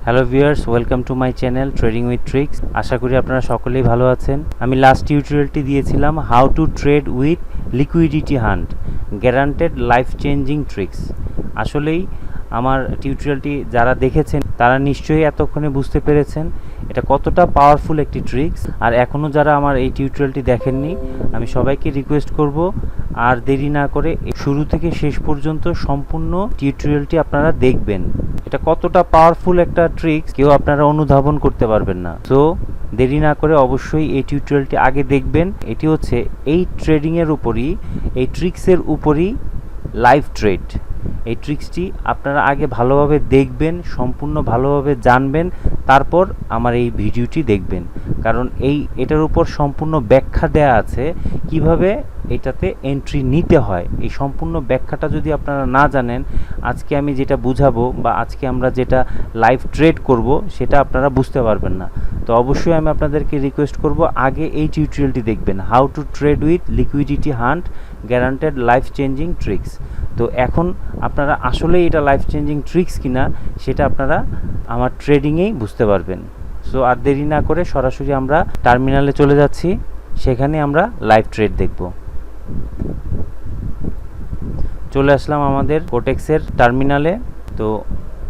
Hello viewers, welcome to my channel trading with tricks. আশা করি আপনারা সকলেই ভালো আছেন। আমি লাস্ট টিউটোরিয়ালটি দিয়েছিলাম how to trade with liquidity hunt, guaranteed life changing tricks. আসলেই আমার টিউটোরিয়ালটি যারা দেখেছেন তারা নিশ্চয়ই এতক্ষণে বুঝতে পেরেছেন এটা কতটা পাওয়ারফুল একটি ট্রিক্স। আর এখনও যারা আমার এই টিউটোরিয়ালটি দেখেননি, আমি সবাইকে রিকোয়েস্ট করব আর দেরি না করে শুরু থেকে শেষ পর্যন্ত সম্পূর্ণ টিউটোরিয়ালটি আপনারা দেখবেন। এটা কতটা পাওয়ারফুল একটা ট্রিক্স কেউ আপনারা অনুধাবন করতে পারবেন না। সো দেরি না করে অবশ্যই এই টিউটোরিয়ালটি আগে দেখবেন। এটি হচ্ছে এই ট্রেডিংয়ের উপরই, এই ট্রিক্সের উপরই লাইভ ট্রেড। এই ট্রিক্সটি আপনারা আগে ভালোভাবে দেখবেন, সম্পূর্ণ ভালোভাবে জানবেন, তারপর আমার এই ভিডিওটি দেখবেন। কারণ এটার উপর সম্পূর্ণ ব্যাখ্যা দেয়া আছে কিভাবে এটাতে এন্ট্রি নিতে হয়। এই সম্পূর্ণ ব্যাখ্যাটা যদি আপনারা না জানেন, আজকে আমি যেটা বুঝাবো বা আজকে আমরা যেটা লাইভ ট্রেড করব সেটা আপনারা বুঝতে পারবেন না। তো অবশ্যই আমি আপনাদেরকে রিকোয়েস্ট করব আগে এই টিউটোরিয়ালটি দেখবেন, how to trade with liquidity hunt, guaranteed life changing tricks. তো এখন আপনারা আসলেই এটা লাইফ চেঞ্জিং ট্রিক্স কিনা সেটা আপনারা আমার ট্রেডিংয়েই বুঝতে পারবেন। সো আর দেরি না করে সরাসরি আমরা টার্মিনালে চলে যাচ্ছি, সেখানে আমরা লাইভ ট্রেড দেখব। চলে আসলাম আমাদের কোটেক্সের টার্মিনালে। তো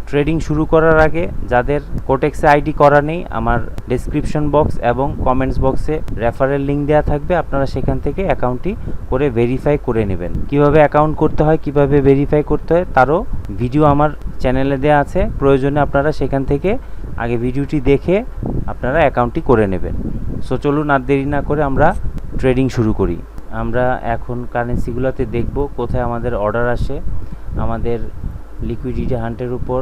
ট্রেডিং শুরু করার আগে যাদের কোটেক্সে আইডি করা নেই, আমার ডেসক্রিপশন বক্স এবং কমেন্টস বক্সে রেফারেল লিঙ্ক দেওয়া থাকবে, আপনারা সেখান থেকে অ্যাকাউন্টটি করে ভেরিফাই করে নেবেন। কিভাবে অ্যাকাউন্ট করতে হয়, কিভাবে ভেরিফাই করতে হয় তারও ভিডিও আমার চ্যানেলে দেওয়া আছে। প্রয়োজনে আপনারা সেখান থেকে আগে ভিডিওটি দেখে আপনারা অ্যাকাউন্টটি করে নেবেন। সো চলুন আর দেরি না করে আমরা ট্রেডিং শুরু করি। আমরা এখন কারেন্সিগুলোতে দেখব কোথায় আমাদের অর্ডার আসে। আমাদের লিকুইডিটি হান্টের উপর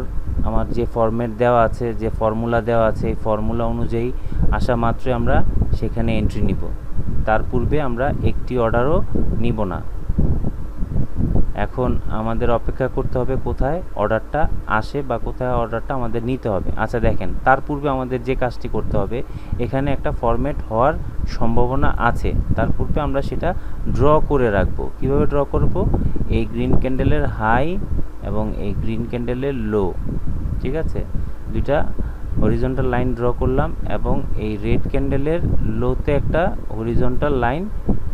আমার যে ফরম্যাট দেওয়া আছে, যে ফর্মুলা দেওয়া আছে, এই ফর্মুলা অনুযায়ী আসা মাত্রই আমরা সেখানে এন্ট্রি নিব। তার পূর্বে আমরা একটি অর্ডারও নিব না। এখন আমাদের অপেক্ষা করতে হবে কোথায় অর্ডারটা আসে বা কোথায় অর্ডারটা আমাদের নিতে হবে। আচ্ছা দেখেন, তার পূর্বে আমাদের যে কাজটি করতে হবে, এখানে একটা ফরম্যাট হওয়ার সম্ভাবনা আছে। তার পূর্বে আমরা সেটা ড্র করে রাখবো। কিভাবে ড্র করব? এই গ্রিন ক্যান্ডেলের হাই এবং এই গ্রিন ক্যান্ডেলের লো, ঠিক আছে, দুইটা হরিজন্টাল লাইন ড্র করলাম এবং এই রেড ক্যান্ডেলের লোতে একটা হরিজন্টাল লাইন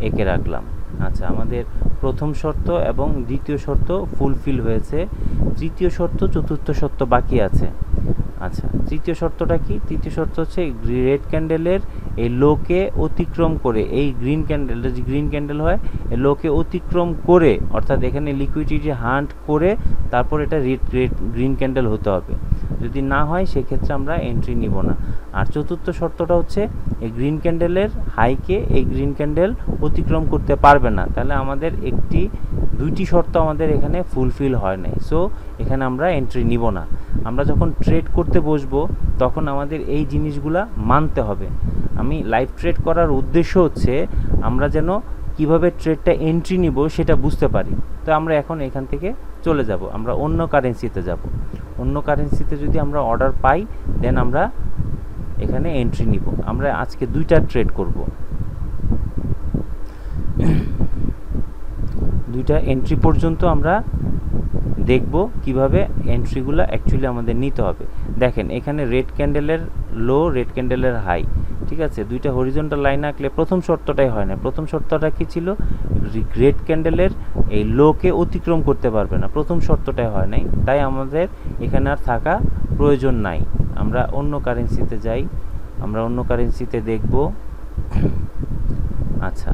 এঁকে রাখলাম। আচ্ছা, আমাদের প্রথম শর্ত এবং দ্বিতীয় শর্ত ফুলফিল হয়েছে, তৃতীয় শর্ত চতুর্থ শর্ত বাকি আছে। আচ্ছা, তৃতীয় শর্তটা কি? তৃতীয় শর্ত হচ্ছে রেড ক্যান্ডেলের এই লোকে অতিক্রম করে, এই গ্রিন ক্যান্ডেল যদি গ্রিন ক্যান্ডেল হয়, এই লোকে অতিক্রম করে, অর্থাৎ এখানে লিকুইডিটি হান্ট করে তারপর এটা গ্রিন ক্যান্ডেল হতে হবে। যদি না হয় সেক্ষেত্রে আমরা এন্ট্রি নিব না। আর চতুর্থ শর্তটা হচ্ছে এই গ্রিন ক্যান্ডেলের হাইকে এই গ্রিন ক্যান্ডেল অতিক্রম করতে পারবে না। তাহলে আমাদের দুইটি শর্ত আমাদের এখানে ফুলফিল হয় নাই। সো এখানে আমরা এন্ট্রি নিব না। আমরা যখন ট্রেড করতে বসবো তখন আমাদের এই জিনিসগুলা মানতে হবে। আমি লাইভ ট্রেড করার উদ্দেশ্য হচ্ছে আমরা যেন কিভাবে ট্রেডটা এন্ট্রি নিব সেটা বুঝতে পারি। তো আমরা এখন এখান থেকে চলে যাব, আমরা অন্য কারেন্সিতে যাব। অন্য কারেন্সিতে যদি আমরা অর্ডার পাই দেন আমরা এখানে এন্ট্রি নিব। আমরা আজকে দুইটা ট্রেড করব, দুইটা এন্ট্রি পর্যন্ত আমরা দেখব কিভাবে এন্ট্রিগুলো অ্যাকচুয়ালি আমাদের নিতে হবে। দেখেন এখানে রেড ক্যান্ডেলের লো, রেড ক্যান্ডেলের হাই, ঠিক আছে, দুইটা হরিজন্টাল লাইন আঁকলে প্রথম শর্তটাই হয় না। প্রথম শর্তটা কি ছিল? রেড ক্যান্ডেলের এই লোকে অতিক্রম করতে পারবে না, প্রথম শর্তটাই হয় নাই। তাই আমাদের এখানে আর থাকা প্রয়োজন নাই। আমরা অন্য কারেন্সিতে যাই, আমরা অন্য কারেন্সিতে দেখব। আচ্ছা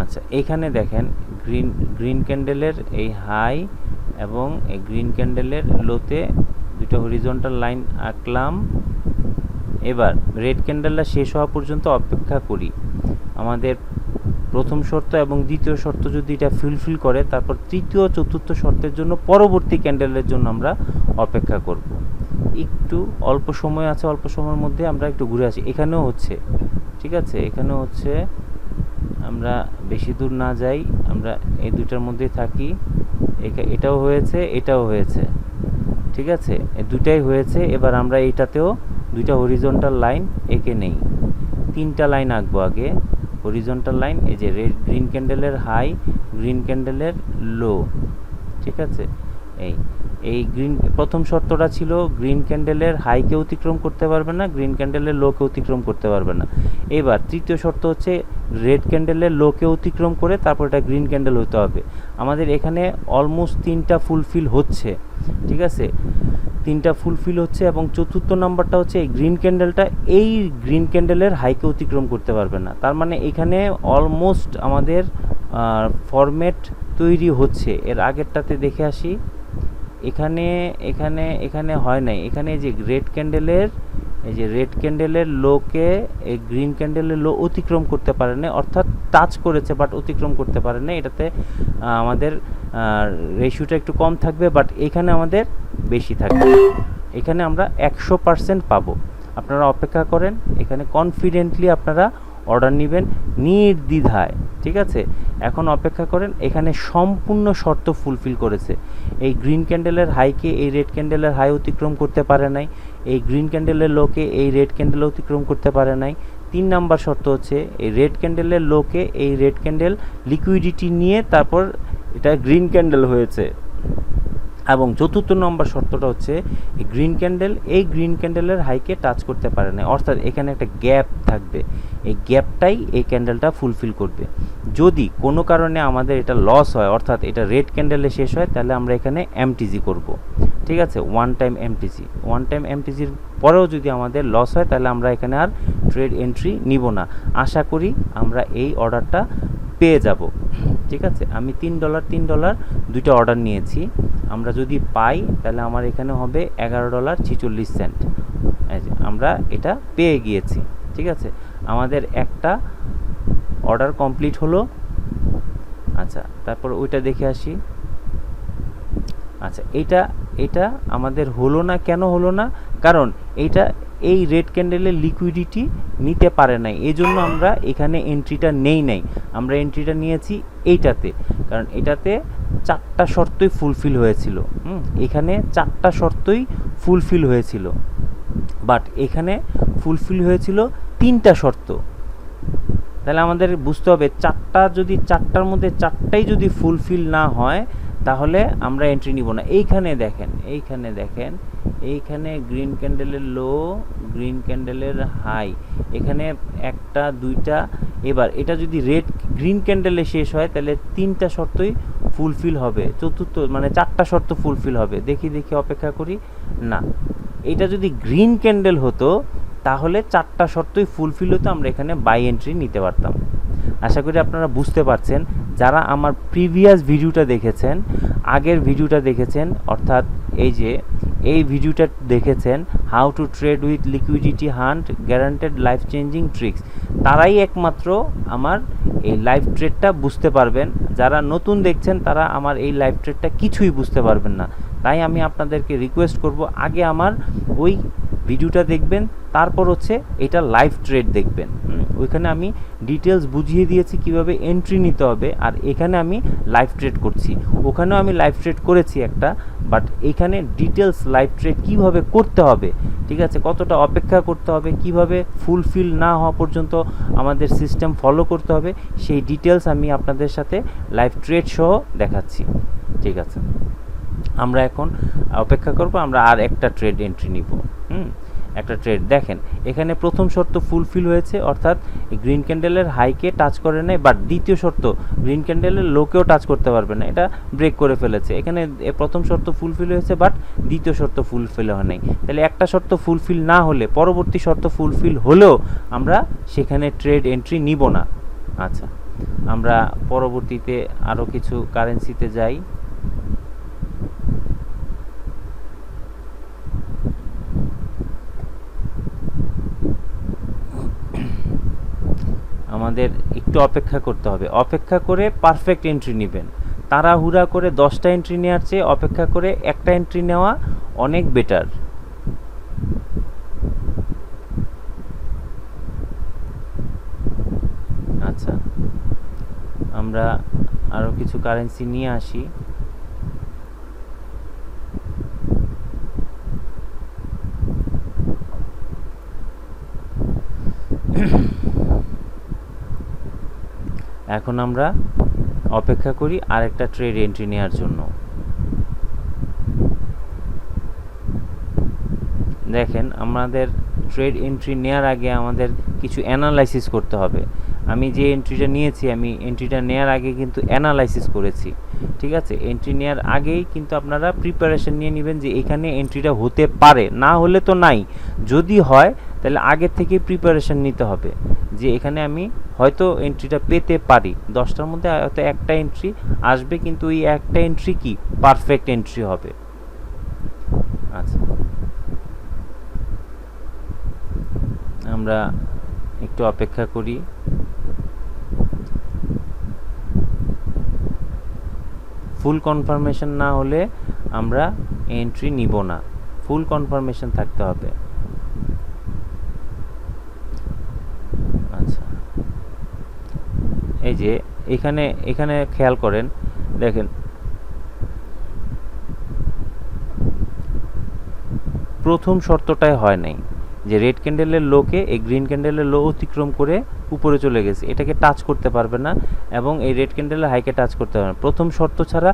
আচ্ছা, এখানে দেখেন গ্রিন ক্যান্ডেলের এই হাই এবং এই গ্রিন ক্যান্ডেলের লোতে দুটো হরিজন্টাল লাইন আঁকলাম। এবার রেড ক্যান্ডেলটা শেষ হওয়া পর্যন্ত অপেক্ষা করি। আমাদের প্রথম শর্ত এবং দ্বিতীয় শর্ত যদি এটা ফুলফিল করে, তারপর তৃতীয় চতুর্থ শর্তের জন্য পরবর্তী ক্যান্ডেলের জন্য আমরা অপেক্ষা করব। একটু অল্প সময় আছে, অল্প সময়ের মধ্যে আমরা একটু ঘুরে আসি। এখানেও হচ্ছে, ঠিক আছে, এখানেও হচ্ছে। আমরা বেশি দূর না যাই, আমরা এই দুইটার মধ্যেই থাকি। এটাও হয়েছে, এটাও হয়েছে, ঠিক আছে, এই দুইটাই হয়েছে। এবার আমরা এইটাতেও দুইটা হরিজন্টাল লাইন এঁকে নেই। তিনটা লাইন আঁকবো আগে, হরিজন্টাল লাইন, এই যে গ্রিন ক্যান্ডেলের হাই, গ্রিন ক্যান্ডেলের লো, ঠিক আছে। এই প্রথম শর্তটা ছিল গ্রিন ক্যান্ডেলের হাইকে অতিক্রম করতে পারবে না, গ্রিন ক্যান্ডেলের লোকে অতিক্রম করতে পারবে না। এবার তৃতীয় শর্ত হচ্ছে রেড ক্যান্ডেলের লোকে অতিক্রম করে তারপর এটা গ্রিন ক্যান্ডেল হতে হবে। আমাদের এখানে অলমোস্ট 3টা ফুলফিল হচ্ছে, ঠিক আছে, 3টা ফুলফিল হচ্ছে। এবং চতুর্থ নাম্বারটা হচ্ছে এই গ্রিন ক্যান্ডেলটা এই গ্রিন ক্যান্ডেলের হাইকে অতিক্রম করতে পারবে না। তার মানে এখানে অলমোস্ট আমাদের ফরম্যাট তৈরি হচ্ছে। এর আগেরটাতে দেখে আসি, এখানে এখানে এখানে হয় নাই। এখানে যে রেড ক্যান্ডেলের এই যে রেড ক্যান্ডেলের লোকে এই গ্রিন ক্যান্ডেলের লো অতিক্রম করতে পারে না, অর্থাৎ টাচ করেছে বাট অতিক্রম করতে পারে না। এটাতে আমাদের রেশিওটা একটু কম থাকবে, বাট এখানে আমাদের বেশি থাকবে। এখানে আমরা 100% পাবো। আপনারা অপেক্ষা করেন, এখানে কনফিডেন্টলি আপনারা অর্ডার নেবেন নির্দ্বিধায়, ঠিক আছে। এখন অপেক্ষা করেন, এখানে সম্পূর্ণ শর্ত ফুলফিল করেছে। এই গ্রিন ক্যান্ডেলের হাইকে এই রেড ক্যান্ডেলের হাই অতিক্রম করতে পারে নাই, এই গ্রিন ক্যান্ডেলের লোকে এই রেড ক্যান্ডেল অতিক্রম করতে পারে নাই। 3 নাম্বার শর্ত হচ্ছে এই রেড ক্যান্ডেলের লোকে এই রেড ক্যান্ডেল লিকুইডিটি নিয়ে তারপর এটা গ্রিন ক্যান্ডেল হয়েছে। এবং চতুর্থ নম্বর শর্তটা হচ্ছে এই গ্রিন ক্যান্ডেলের হাইকে টাচ করতে পারে না, অর্থাৎ এখানে একটা গ্যাপ থাকবে। এই গ্যাপটাই এই ক্যান্ডেলটা ফুলফিল করবে। যদি কোনো কারণে আমাদের এটা লস হয়, অর্থাৎ এটা রেড ক্যান্ডেলে শেষ হয়, তাহলে আমরা এখানে এমটিজি করব, ঠিক আছে, ওয়ান টাইম এমটিজির পরেও যদি আমাদের লস হয় তাহলে আমরা এখানে আর ট্রেড এন্ট্রি নিব না। আশা করি আমরা এই অর্ডারটা পেয়ে যাব, ঠিক আছে। আমি $3 দুইটা অর্ডার নিয়েছি। আমরা যদি পাই তাহলে আমার এখানে হবে $11.46। আমরা এটা পেয়ে গিয়েছি, ঠিক আছে। আমাদের একটা অর্ডার কমপ্লিট হলো। আচ্ছা, তারপর ওইটা দেখে আসি। আচ্ছা, এটা আমাদের হলো না। কেন হলো না? কারণ এই রেড ক্যান্ডেলের লিকুইডিটি নিতে পারে নাই, এই জন্য আমরা এখানে এন্ট্রিটা নেই নাই। আমরা এন্ট্রিটা নিয়েছি এইটাতে, কারণ এটাতে 4টা শর্তই ফুলফিল হয়েছিল। এখানে 4টা শর্তই ফুলফিল হয়েছিল, বাট এখানে ফুলফিল হয়েছিল 3টা শর্ত। তাহলে আমাদের বুঝতে হবে যদি 4টার মধ্যে 4টাই যদি ফুলফিল না হয় তাহলে আমরা এন্ট্রি নিব না। এইখানে দেখেন এইখানে গ্রিন ক্যান্ডেলের লো, গ্রিন ক্যান্ডেলের হাই, এখানে 1টা 2টা। এবার এটা যদি গ্রিন ক্যান্ডেলে শেষ হয় তাহলে 3টা শর্তই ফুলফিল হবে, চতুর্থ মানে 4টা শর্ত ফুলফিল হবে। দেখি অপেক্ষা করি। না, এটা যদি গ্রিন ক্যান্ডেল হতো তাহলে 4টা শর্তই ফুলফিল হতো, আমরা এখানে বাই এন্ট্রি নিতে পারতাম। আশা করি আপনারা বুঝতে পারছেন। যারা আমার প্রিভিয়াস ভিডিওটা দেখেছেন, আগের ভিডিওটা দেখেছেন, অর্থাৎ এই ভিডিওটা দেখেছেন how to trade with liquidity hunt guaranteed life changing tricks, তারাই একমাত্র আমার এই লাইভ ট্রেডটা বুঝতে পারবেন। যারা নতুন দেখছেন তারা আমার এই লাইভ ট্রেডটা কিছুই বুঝতে পারবেন না। তাই আমি আপনাদেরকে রিকোয়েস্ট করব, আগে আমার ওই ভিডিওটা দেখবেন, তারপর হচ্ছে এটা লাইভ ট্রেড দেখবেন। ওইখানে আমি ডিটেলস বুঝিয়ে দিয়েছি কিভাবে এন্ট্রি নিতে হবে, আর এখানে আমি লাইভ ট্রেড করছি। ওখানেও আমি লাইভ ট্রেড করেছি একটা, বাট এখানে ডিটেলস লাইভ ট্রেড কিভাবে করতে হবে, ঠিক আছে, কতটা অপেক্ষা করতে হবে, কিভাবে ফুলফিল না হওয়া পর্যন্ত আমাদের সিস্টেম ফলো করতে হবে, সেই ডিটেলস আমি আপনাদের সাথে লাইভ ট্রেড সহ দেখাচ্ছি, ঠিক আছে। আমরা এখন অপেক্ষা করব, আমরা আর একটা ট্রেড এন্ট্রি নিব। একটা ট্রেড দেখেন, এখানে প্রথম শর্ত ফুলফিল হয়েছে, অর্থাৎ গ্রিন ক্যান্ডেলের হাইকে টাচ করে নাই, বাট দ্বিতীয় শর্ত গ্রিন ক্যান্ডেলের লোকেও টাচ করতে পারবে না, এটা ব্রেক করে ফেলেছে। এখানে প্রথম শর্ত ফুলফিল হয়েছে, বাট দ্বিতীয় শর্ত ফুলফিল হয় নাই। তাহলে একটা শর্ত ফুলফিল না হলে পরবর্তী শর্ত ফুলফিল হলেও আমরা সেখানে ট্রেড এন্ট্রি নিব না। আচ্ছা, আমরা পরবর্তীতে আরও কিছু কারেন্সিতে যাই। আমাদের একটু অপেক্ষা করতে হবে, অপেক্ষা করে পারফেক্ট এন্ট্রি নেবেন। তাড়াহুড়া করে 10টা এন্ট্রি নেওয়ার চেয়ে অপেক্ষা করে একটা এন্ট্রি নেওয়া অনেক বেটার। আচ্ছা, আমরা আরও কিছু কারেন্সি নিয়ে আসি। এখন আমরা অপেক্ষা করি আরেকটা ট্রেড এন্ট্রি নেওয়ার জন্য। দেখেন আমাদের ট্রেড এন্ট্রি নেওয়ার আগে আমাদের কিছু অ্যানালাইসিস করতে হবে। আমি যে এন্ট্রিটা নিয়েছি, আমি এন্ট্রিটা নেওয়ার আগে কিন্তু অ্যানালাইসিস করেছি, ঠিক আছে। এন্ট্রি নেওয়ার আগেই কিন্তু আপনারা প্রিপারেশন নিয়ে নেবেন যে এখানে এন্ট্রিটা হতে পারে, না হলে তো নাই, যদি হয় তাহলে আগে থেকে প্রিপারেশন নিতে হবে যে এখানে আমি হয়তো এন্ট্রিটা পেতে পারি, 10টার মধ্যে হয়তো একটা এন্ট্রি আসবে, কিন্তু এই একটা এন্ট্রি কি পারফেক্ট এন্ট্রি হবে। আচ্ছা, আমরা একটু অপেক্ষা করি। ফুল কনফার্মেশন না হলে আমরা এন্ট্রি নিব না, ফুল কনফার্মেশন থাকতে হবে। আচ্ছা, এই যে এখানে এখানে খেয়াল করেন, দেখেন প্রথম শর্তটাই হয় নাই, যে রেড ক্যান্ডেলের লোকে এই গ্রিন ক্যান্ডেলের লো অতিক্রম করে উপরে চলে গেছে, এটাকে টাচ করতে পারবে না, এবং এই রেড ক্যান্ডেলের হাইকে টাচ করতে পারবে না। প্রথম শর্ত ছাড়া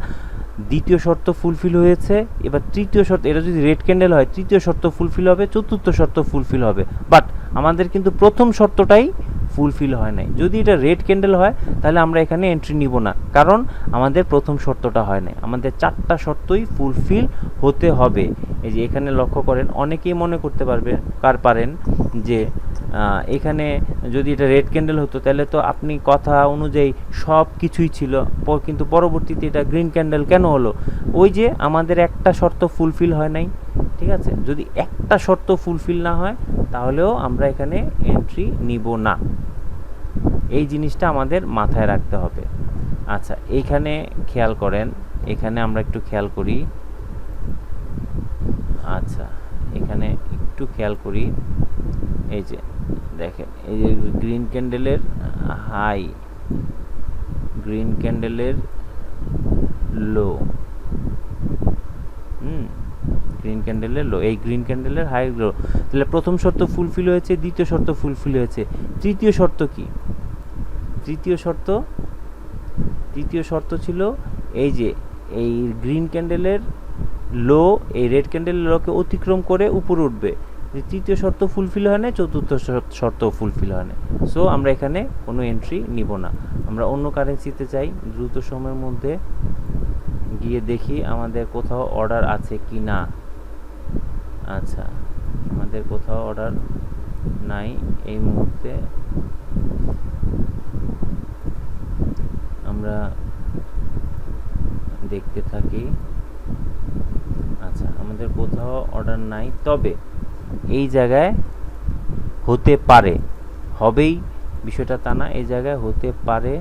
দ্বিতীয় শর্ত ফুলফিল হয়েছে, এবার তৃতীয় শর্ত, এটা যদি রেড ক্যান্ডেল হয় তৃতীয় শর্ত ফুলফিল হবে, চতুর্থ শর্ত ফুলফিল হবে, বাট আমাদের কিন্তু প্রথম শর্তটাই ফুলফিল হয় নাই। যদি এটা রেড ক্যান্ডেল হয় তাহলে আমরা এখানে এন্ট্রি নিব না, কারণ আমাদের প্রথম শর্তটা হয় নাই, আমাদের 4টা শর্তই ফুলফিল হতে হবে। এই যে এখানে লক্ষ্য করেন, অনেকেই মনে করতে পারেন যে এখানে যদি এটা রেড ক্যান্ডেল হতো তাহলে তো আপনি কথা অনুযায়ী সব কিছুই ছিল, কিন্তু পরবর্তীতে এটা গ্রিন ক্যান্ডেল কেন হলো? ওই যে আমাদের একটা শর্ত ফুলফিল হয় নাই, ঠিক আছে। যদি একটা শর্ত ফুলফিল না হয় তাহলেও আমরা এখানে এন্ট্রি নিব না, এই জিনিসটা আমাদের মাথায় রাখতে হবে। আচ্ছা, এইখানে খেয়াল করেন, এখানে আমরা একটু খেয়াল করি। আচ্ছা, এখানে একটু খেয়াল করি, এই যে দেখেন, এই যে গ্রিন ক্যান্ডেলের হাই, গ্রিন ক্যান্ডেলের লো, গ্রিন ক্যান্ডেলের লো, এই গ্রিন ক্যান্ডেলের হাই লো, তাহলে প্রথম শর্ত ফুলফিল হয়েছে, দ্বিতীয় শর্ত ফুলফিল হয়েছে, তৃতীয় শর্ত কি? তৃতীয় শর্ত ছিল এই যে এই গ্রিন ক্যান্ডেলের লো এই রেড ক্যান্ডেলের লোকে অতিক্রম করে উপরে উঠবে, তৃতীয় শর্ত ফুলফিল হয় না, চতুর্থ শর্ত ফুলফিল হয় না। সো আমরা এখানে কোনো এন্ট্রি নিব না, আমরা অন্য কারেন্সিতে চাই, দ্রুত সময়ের মধ্যে গিয়ে দেখি আমাদের কোথাও অর্ডার আছে কি না। আচ্ছা, আমাদের কোথাও অর্ডার নাই এই মুহূর্তে, আমরা দেখতে থাকি। আচ্ছা, আমাদের কোথাও অর্ডার নাই, তবে এই জায়গায় হতে পারে, হবেই বিষয়টা তা না, এই জায়গায় হতে পারে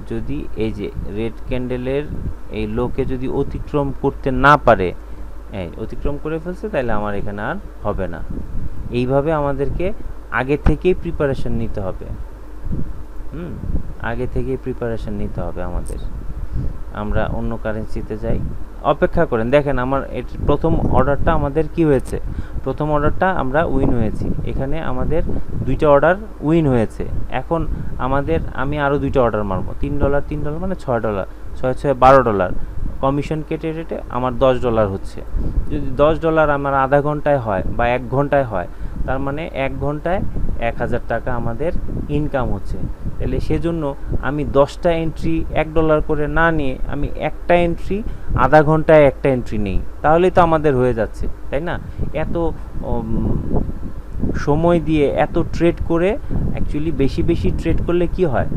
যদি এই যে রেড ক্যান্ডেলের এই লোকে যদি অতিক্রম করতে না পারে, অতিক্রম করে ফেলছে, তাহলে আমার এখানে আর হবে না। এইভাবে আমাদেরকে আগে থেকেই প্রিপারেশন নিতে হবে, আগে থেকেই প্রিপারেশন নিতে হবে আমাদের। আমরা অন্য কারেন্সিতে যাই, অপেক্ষা করেন, দেখেন আমার প্রথম অর্ডারটা আমাদের কি হয়েছে, প্রথম অর্ডারটা আমরা উইন হয়েছি, এখানে আমাদের 2টা অর্ডার উইন হয়েছে। এখন আমি আরও 2টা অর্ডার মারবো, $3 মানে $6, 6 $12, কমিশন কেটে আমার $10 হচ্ছে। যদি $10 আমার আধা ঘন্টায় হয় বা 1 ঘন্টায় হয়, তার মানে 1 ঘন্টায় 1000 টাকা আমাদের ইনকাম হচ্ছে। তাহলে সেজন্য আমি 10টা এন্ট্রি $1 করে না নিয়ে আমি একটা এন্ট্রি আধা ঘন্টায় একটা এন্ট্রি নেই, তাহলেই তো আমাদের হয়ে যাচ্ছে, তাই না? এত সময় দিয়ে এত ট্রেড করে, অ্যাকচুয়ালি বেশি ট্রেড করলে কি হয়,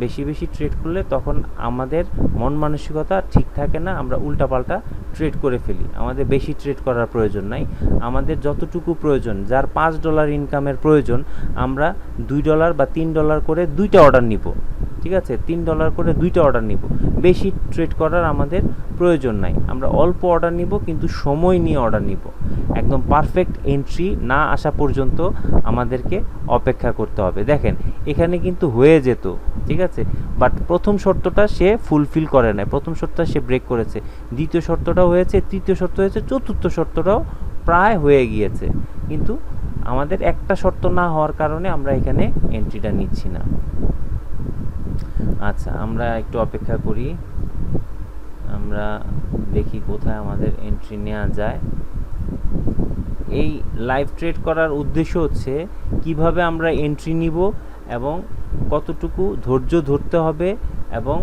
বেশি ট্রেড করলে তখন আমাদের মন মানসিকতা ঠিক থাকে না, আমরা উল্টাপাল্টা ট্রেড করে ফেলি। আমাদের বেশি ট্রেড করার প্রয়োজন নাই, আমাদের যতটুকু প্রয়োজন, যার $5 ইনকামের প্রয়োজন, আমরা $2 বা $3 করে 2টা অর্ডার নিব, ঠিক আছে, $3 করে 2টা অর্ডার নিব, বেশি ট্রেড করার আমাদের প্রয়োজন নাই, আমরা অল্প অর্ডার নিব, কিন্তু সময় নিয়ে অর্ডার নিব। একদম পারফেক্ট এন্ট্রি না আসা পর্যন্ত আমাদেরকে অপেক্ষা করতে হবে। দেখেন এখানে কিন্তু হয়ে যেত, ঠিক আছে, বাট প্রথম শর্তটা সে ফুলফিল করে নাই, প্রথম শর্তটা সে ব্রেক করেছে, দ্বিতীয় শর্তটাও হয়েছে, তৃতীয় শর্ত হয়েছে, চতুর্থ শর্তটাও প্রায় হয়ে গিয়েছে, কিন্তু আমাদের একটা শর্ত না হওয়ার কারণে আমরা এখানে এন্ট্রিটা নিচ্ছি না। আচ্ছা, আমরা একটু অপেক্ষা করি, আমরা দেখি কোথায় আমাদের এন্ট্রি নেওয়া যায়। এই লাইভ ট্রেড করার উদ্দেশ্য হচ্ছে কিভাবে আমরা এন্ট্রি নিব এবং কতটুকু ধৈর্য ধরতে হবে এবং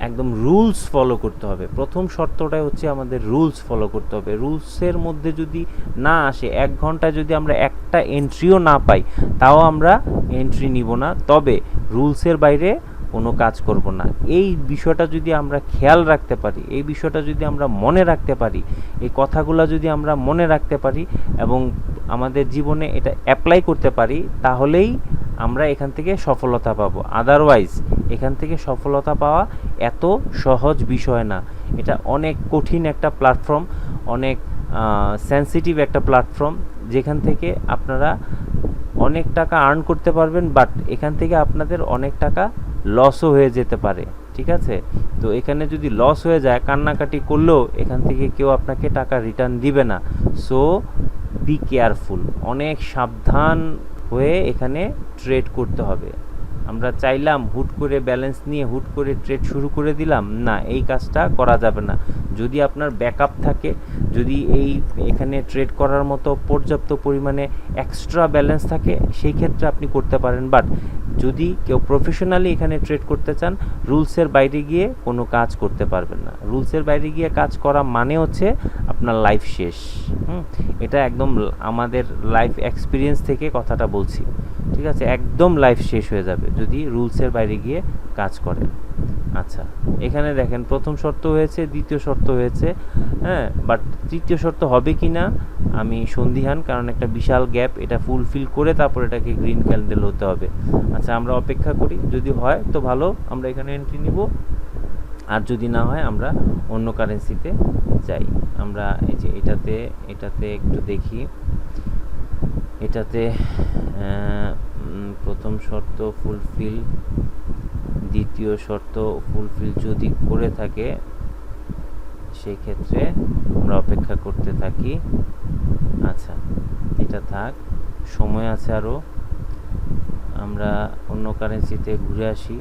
একদম রুলস ফলো করতে হবে। প্রথম শর্তটাই হচ্ছে আমাদের রুলস ফলো করতে হবে। রুলসের মধ্যে যদি না আসে, 1 ঘন্টায় যদি আমরা একটা এন্ট্রিও না পাই, তাও আমরা এন্ট্রি নিব না, তবে রুলসের বাইরে কোনো কাজ করব না। এই বিষয়টা যদি আমরা খেয়াল রাখতে পারি, এই বিষয়টা যদি আমরা মনে রাখতে পারি, এই কথাগুলো যদি আমরা মনে রাখতে পারি এবং আমাদের জীবনে এটা অ্যাপ্লাই করতে পারি, তাহলেই আমরা এখান থেকে সফলতা পাবো। আদারওয়াইজ এখান থেকে সফলতা পাওয়া এত সহজ বিষয় না। এটা অনেক কঠিন একটা প্ল্যাটফর্ম, অনেক সেন্সিটিভ একটা প্ল্যাটফর্ম, যেখান থেকে আপনারা অনেক টাকা আর্ন করতে পারবেন, বাট এখান থেকে আপনাদের অনেক টাকা লসও হয়ে যেতে পারে। ঠিক আছে, তো এখানে যদি লস হয়ে যায়, কান্নাকাটি করলেও এখান থেকে কেউ আপনাকে টাকা রিটার্ন দিবে না। সো বি কেয়ারফুল, অনেক সাবধান হয়ে এখানে ট্রেড করতে হবে। আমরা চাইলাম হুট করে ব্যালেন্স নিয়ে হুট করে ট্রেড শুরু করে দিলাম, না, এই কাজটা করা যাবে না। যদি আপনার ব্যাকআপ থাকে, যদি এখানে ট্রেড করার মতো পর্যাপ্ত পরিমাণে এক্সট্রা ব্যালেন্স থাকে, সেই ক্ষেত্রে আপনি করতে পারেন। বাট যদি কেউ প্রফেশনালি এখানে ট্রেড করতে চান, রুলসের বাইরে গিয়ে কোনো কাজ করতে পারবেন না। রুলসের বাইরে গিয়ে কাজ করা মানে হচ্ছে আপনার লাইফ শেষ। এটা একদম আমাদের লাইফ এক্সপিরিয়েন্স থেকে কথাটা বলছি। ঠিক আছে, একদম লাইফ শেষ হয়ে যাবে যদি রুলসের বাইরে গিয়ে কাজ করেন। আচ্ছা, এখানে দেখেন প্রথম শর্ত হয়েছে, দ্বিতীয় শর্ত হয়েছে, হ্যাঁ, বাট তৃতীয় শর্ত হবে কি না আমি সন্দিহান, কারণ একটা বিশাল গ্যাপ, এটা ফুলফিল করে তারপর এটাকে গ্রিন ক্যান্ডেল হতে হবে। আচ্ছা, আমরা অপেক্ষা করি, যদি হয় তো ভালো, আমরা এখানে এন্ট্রি নিব, আর যদি না হয় আমরা অন্য কারেন্সিতে যাই। আমরা এই যে এটাতে একটু দেখি, এটাতে প্রথম শর্ত ফুলফিল, দ্বিতীয় শর্ত ফুলফিল যদি করে থাকে, সেই ক্ষেত্রে আমরা অপেক্ষা করতে থাকি। আচ্ছা, এটা থাক, সময় আছে আরও, আমরা অন্য কারেন্সিতে ঘুরে আসি।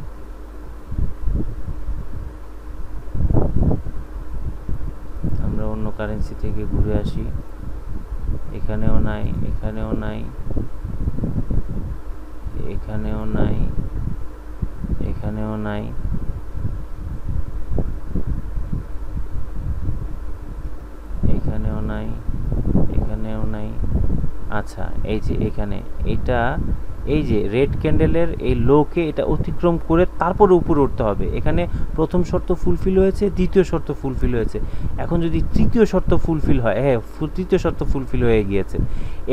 আমরা অন্য কারেন্সি থেকে ঘুরে আসি, এখানেও নাই, এখানেও নাই, এখানেও নাই, এখানেও নাই, এখানেও নাই, এখানেও নাই। আচ্ছা, এই যে এখানে এটা, এই যে রেড ক্যান্ডেলের এই লোকে এটা অতিক্রম করে তারপরে উপরে উঠতে হবে। এখানে প্রথম শর্ত ফুলফিল হয়েছে, দ্বিতীয় শর্ত ফুলফিল হয়েছে, এখন যদি তৃতীয় শর্ত ফুলফিল হয়, হ্যাঁ, তৃতীয় শর্ত ফুলফিল হয়ে গিয়েছে।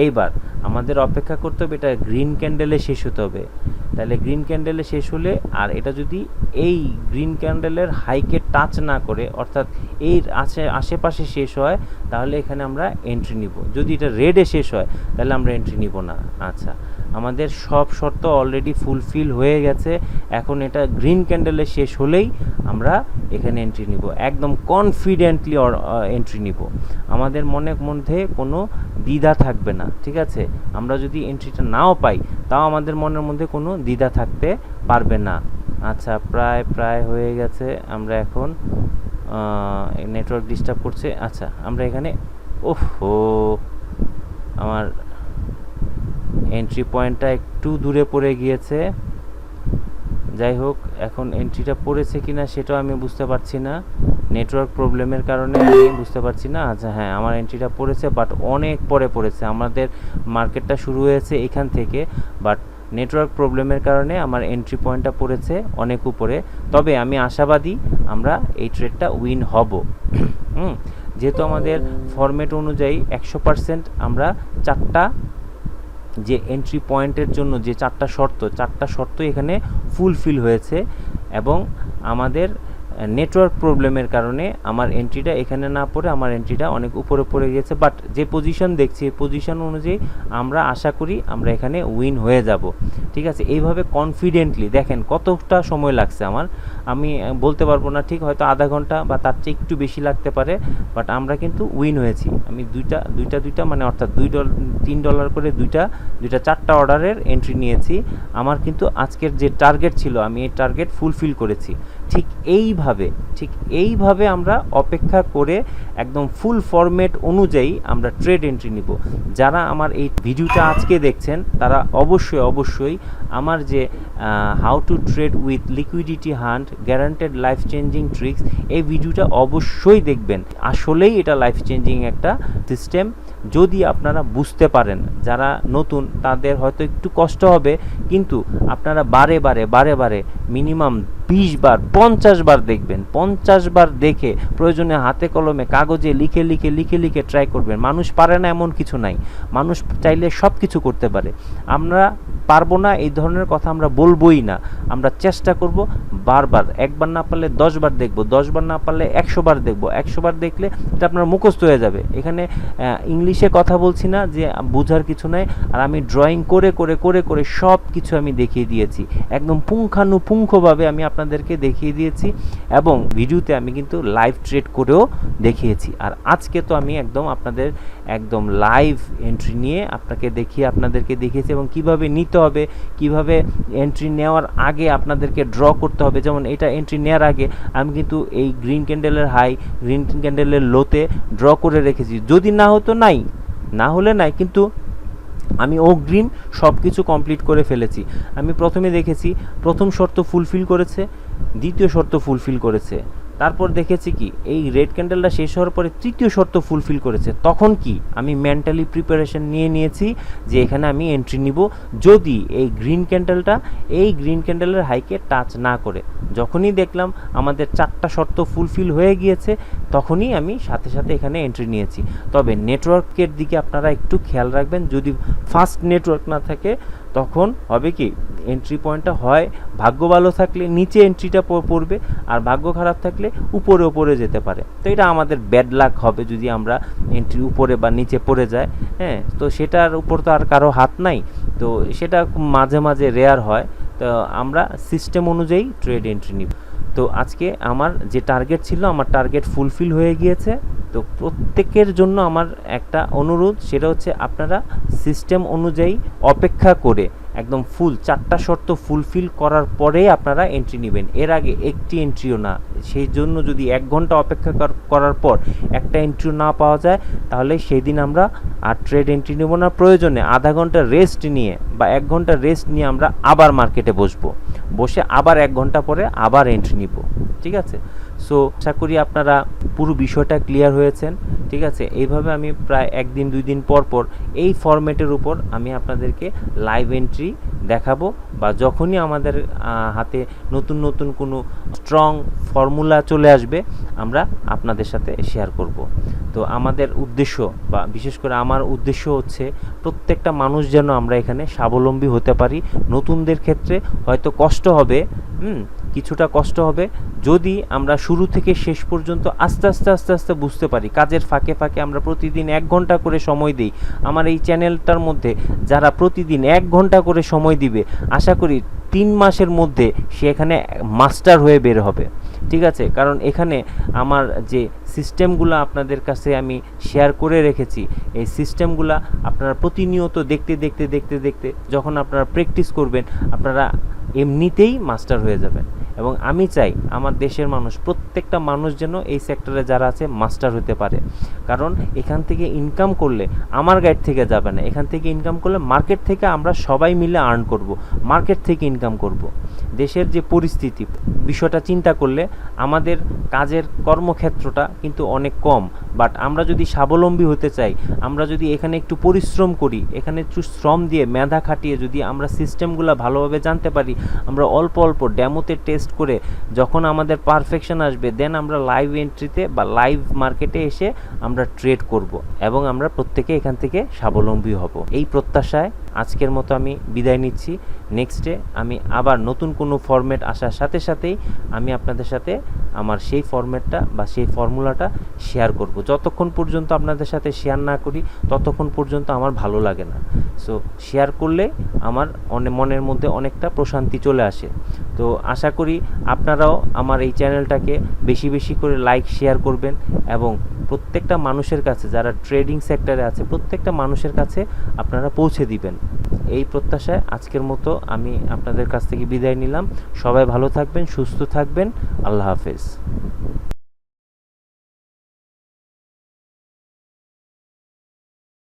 এইবার আমাদের অপেক্ষা করতে হবে, এটা গ্রিন ক্যান্ডেলে শেষ হতে হবে। তাহলে গ্রিন ক্যান্ডেলে শেষ হলে, আর এটা যদি এই গ্রিন ক্যান্ডেলের হাইকে টাচ না করে, অর্থাৎ এর আশেপাশে শেষ হয়, তাহলে এখানে আমরা এন্ট্রি নিব। যদি এটা রেডে শেষ হয়, তাহলে আমরা এন্ট্রি নিব না। আচ্ছা, আমাদের সব শর্ত অলরেডি ফুলফিল হয়ে গেছে, এখন এটা গ্রিন ক্যান্ডেলে শেষ হলেই আমরা এখানে এন্ট্রি নিব, একদম কনফিডেন্টলি এন্ট্রি নিব, আমাদের মনের মধ্যে কোনো দ্বিধা থাকবে না। ঠিক আছে, আমরা যদি এন্ট্রিটা নাও পাই, তাও আমাদের মনের মধ্যে কোনো দ্বিধা থাকতে পারবে না। আচ্ছা, প্রায় হয়ে গেছে, আমরা এখন নেটওয়ার্ক ডিস্টার্ব করছে। আচ্ছা, আমরা এখানে, ওহো, আমার এন্ট্রি পয়েন্টটা একটু দূরে পড়ে গিয়েছে। যাই হোক, এখন এন্ট্রিটা পড়েছে কিনা সেটাও আমি বুঝতে পারছি না, নেটওয়ার্ক প্রবলেমের কারণে আমি বুঝতে পারছি না। আচ্ছা, হ্যাঁ, আমার এন্ট্রিটা পড়েছে, বাট অনেক পরে পড়েছে। আমাদের মার্কেটটা শুরু হয়েছে এখান থেকে, বাট নেটওয়ার্ক প্রবলেমের কারণে আমার এন্ট্রি পয়েন্টটা পড়েছে অনেক উপরে। তবে আমি আশাবাদী আমরা এই ট্রেডটা উইন হব। যেহেতু আমাদের ফরম্যাট অনুযায়ী 100% আমরা চারটা যে এন্ট্রি পয়েন্টের জন্য যে চারটা শর্ত এখানে ফুলফিল হয়েছে, এবং আমাদের নেটওয়ার্ক প্রবলেমের কারণে আমার এন্ট্রিটা এখানে না পড়ে আমার এন্ট্রিটা অনেক উপরে পড়ে গিয়েছে। বাট যে পজিশন দেখছি, এই পজিশন অনুযায়ী আমরা আশা করি আমরা এখানে উইন হয়ে যাব। ঠিক আছে, এইভাবে কনফিডেন্টলি দেখেন কতটা সময় লাগছে আমার, আমি বলতে পারবো না ঠিক, হয়তো আধা ঘন্টা বা তার চেয়ে একটু বেশি লাগতে পারে, বাট আমরা কিন্তু উইন হয়েছি। আমি দুইটা মানে অর্থাৎ $3 করে দুইটা চারটা অর্ডারের এন্ট্রি নিয়েছি। আমার কিন্তু আজকের যে টার্গেট ছিল, আমি এই টার্গেট ফুলফিল করেছি। ঠিক এইভাবে আমরা অপেক্ষা করে একদম ফুল ফরম্যাট অনুযায়ী আমরা ট্রেড এন্ট্রি নিব। যারা আমার এই ভিডিওটা আজকে দেখছেন তারা অবশ্যই আমার যে how to trade with liquidity hunt guaranteed life changing tricks, এই ভিডিওটা অবশ্যই দেখবেন। আসলেই এটা লাইফ চেঞ্জিং একটা সিস্টেম। যদি আপনারা বুঝতে পারেন, যারা নতুন তাদের হয়তো একটু কষ্ট হবে, কিন্তু আপনারা বারে বারে মিনিমাম 20 বার 50 বার দেখবেন। 50 বার দেখে প্রয়োজনে হাতে কলমে কাগজে লিখে ট্রাই করবেন। মানুষ পারে না এমন কিছু নাই, মানুষ চাইলে সব কিছু করতে পারে। আমরা পারবো না এই ধরনের কথা আমরা বলবোই না। আমরা চেষ্টা করব বারবার, একবার না পারলে 10 বার দেখব, 10 বার না পারলে 100 বার দেখব। 100 বার দেখলে এটা আপনার মুখস্থ হয়ে যাবে। এখানে ইংলিশে কথা বলছি না যে বোঝার কিছু নাই। আর আমি ড্রয়িং করে সব কিছু আমি দেখিয়ে দিয়েছি, একদম পুঙ্খানুপুঙ্খভাবে আমি আপনাদেরকে দেখিয়ে দিয়েছি, এবং ভিডিওতে আমি কিন্তু লাইভ ট্রেড করেও দেখিয়েছি। আর আজকে তো আমি আপনাদের একদম লাইভ এন্ট্রি নিয়ে আপনাদেরকে দেখিয়েছি, এবং কিভাবে নিতে হবে, কিভাবে এন্ট্রি নেওয়ার আগে আপনাদেরকে ড্র করতে হবে। যেমন এটা এন্ট্রি নেওয়ার আগে আমি কিন্তু এই গ্রিন ক্যান্ডেলের হাই, গ্রিন ক্যান্ডেলের লোতে ড্র করে রেখেছি। যদি না হতো না হলে নাই, কিন্তু আমি অগ্রিম সব কিছু কমপ্লিট করে ফেলেছি। আমি প্রথমে দেখেছি প্রথম শর্ত ফুলফিল করেছে, দ্বিতীয় শর্ত ফুলফিল করেছে, তারপর দেখেছি কি এই রেড ক্যান্ডেলটা শেষ হওয়ার পরে তৃতীয় শর্ত ফুলফিল করেছে। তখন কি আমি মেন্টালি প্রিপারেশন নিয়ে নিয়েছি যে এখানে আমি এন্ট্রি নিব যদি এই গ্রিন ক্যান্ডেলের হাইকে টাচ না করে। যখনই দেখলাম আমাদের 4টা শর্ত ফুলফিল হয়ে গিয়েছে, তখনই আমি সাথে এখানে এন্ট্রি নিয়েছি। তবে নেটওয়ার্কের দিকে আপনারা একটু খেয়াল রাখবেন। যদি ফাস্ট নেটওয়ার্ক না থাকে তখন হবে কি, এন্ট্রি পয়েন্টটা হয় ভাগ্য ভালো থাকলে নিচে এন্ট্রিটা পড়বে, আর ভাগ্য খারাপ থাকলে উপরে যেতে পারে। তো এটা আমাদের ব্যাড লাক হবে যদি আমরা এন্ট্রি উপরে বা নিচে পড়ে যায়। হ্যাঁ, তো সেটার উপর তো আর কারো হাত নাই, তো সেটা মাঝে রেয়ার হয়। তো আমরা সিস্টেম অনুযায়ী ট্রেড এন্ট্রি নিব। তো আজকে আমার যে টার্গেট ছিল, আমার টার্গেট ফুলফিল হয়ে গিয়েছে। তো প্রত্যেকের জন্য আমার একটা অনুরোধ, সেটা হচ্ছে আপনারা সিস্টেম অনুযায়ী অপেক্ষা করে একদম ফুল 4টা শর্ত ফুলফিল করার পরেই আপনারা এন্ট্রি নেবেন। এর আগে একটি এন্ট্রিও না। সেই জন্য যদি 1 ঘন্টা অপেক্ষা করার পর একটা এন্ট্রিও না পাওয়া যায়, তাহলে সেই দিন আমরা আর ট্রেড এন্ট্রি নেব না। প্রয়োজনে আধা ঘন্টা রেস্ট নিয়ে বা 1 ঘন্টা রেস্ট নিয়ে আমরা আবার মার্কেটে বসে আবার 1 ঘন্টা পরে আবার এন্ট্রি নিব। ঠিক আছে? সো আশা করি আপনারা পুরো বিষয়টা ক্লিয়ার হয়েছেন। ঠিক আছে? এইভাবে আমি প্রায় 1 দিন 2 দিন পর এই ফরম্যাটের উপর আমি আপনাদেরকে লাইভ এন্ট্রি দেখাবো, বা যখনই আমাদের হাতে নতুন কোনো স্ট্রং ফর্মুলা চলে আসবে আমরা আপনাদের সাথে শেয়ার করব। তো আমাদের উদ্দেশ্য, বা বিশেষ করে আমার উদ্দেশ্য হচ্ছে প্রত্যেকটা মানুষ যেন আমরা এখানে স্বাবলম্বী হতে পারি। নতুনদের ক্ষেত্রে হয়তো কষ্ট হবে, কিছুটা কষ্ট হবে, যদি আমরা শুরু থেকে শেষ পর্যন্ত আস্তে বুঝতে পারি। কাজের ফাঁকে আমরা প্রতিদিন 1 ঘন্টা করে সময় দিই। আমার এই চ্যানেলটার মধ্যে যারা প্রতিদিন 1 ঘন্টা করে সময় দিবে, আশা করি 3 মাসের মধ্যে সে এখানে মাস্টার হয়ে বের হবে। ঠিক আছে? কারণ এখানে আমার যে সিস্টেমগুলো আপনাদের কাছে আমি শেয়ার করে রেখেছি, এই সিস্টেমগুলো আপনারা প্রতিনিয়ত দেখতে যখন আপনারা প্র্যাকটিস করবেন, আপনারা এমনিতেই মাস্টার হয়ে যাবেন। এবং আমি চাই আমার দেশের মানুষ, প্রত্যেকটা মানুষ যেন এই সেক্টরে যারা আছে মাস্টার হতে পারে। কারণ এখান থেকে ইনকাম করলে আমার গাইড থেকে যাবে না, এখান থেকে ইনকাম করলে মার্কেট থেকে আমরা সবাই মিলে আর্ন করব, মার্কেট থেকে ইনকাম করব। দেশের যে পরিস্থিতি, বিষয়টা চিন্তা করলে আমাদের কাজের কর্মক্ষেত্রটা কিন্তু অনেক কম। বাট আমরা যদি স্বাবলম্বী হতে চাই, আমরা যদি এখানে একটু পরিশ্রম করি, এখানে একটু শ্রম দিয়ে মেধা খাটিয়ে যদি আমরা সিস্টেমগুলো ভালোভাবে জানতে পারি, আমরা অল্প ডেমোতে টেস্ট করে যখন আমাদের পারফেকশন আসবে, দেন আমরা লাইভ এন্ট্রিতে বা লাইভ মার্কেটে এসে আমরা ট্রেড করব, এবং আমরা প্রত্যেকে এখান থেকে স্বাবলম্বী হব। এই প্রত্যাশায় আজকের মতো আমি বিদায় নিচ্ছি। নেক্সটে আমি আবার নতুন কোনো ফরম্যাট আসার সাথেই আমি আপনাদের সাথে আমার সেই ফরম্যাটটা বা সেই ফর্মুলাটা শেয়ার করব। যতক্ষণ পর্যন্ত আপনাদের সাথে শেয়ার না করি, ততক্ষণ পর্যন্ত আমার ভালো লাগে না। সো শেয়ার করলে আমার মনের মধ্যে অনেকটা প্রশান্তি চলে আসে। তো আশা করি আপনারাও আমার এই চ্যানেলটাকে বেশি বেশি করে লাইক শেয়ার করবেন এবং প্রত্যেকটা মানুষের কাছে, যারা ট্রেডিং সেক্টরে আছে প্রত্যেকটা মানুষের কাছে আপনারা পৌঁছে দিবেন। এই প্রত্যাশায় আজকের মতো আমি আপনাদের কাছ থেকে বিদায় নিলাম। সবাই ভালো থাকবেন, সুস্থ থাকবেন। আল্লাহ হাফেজ।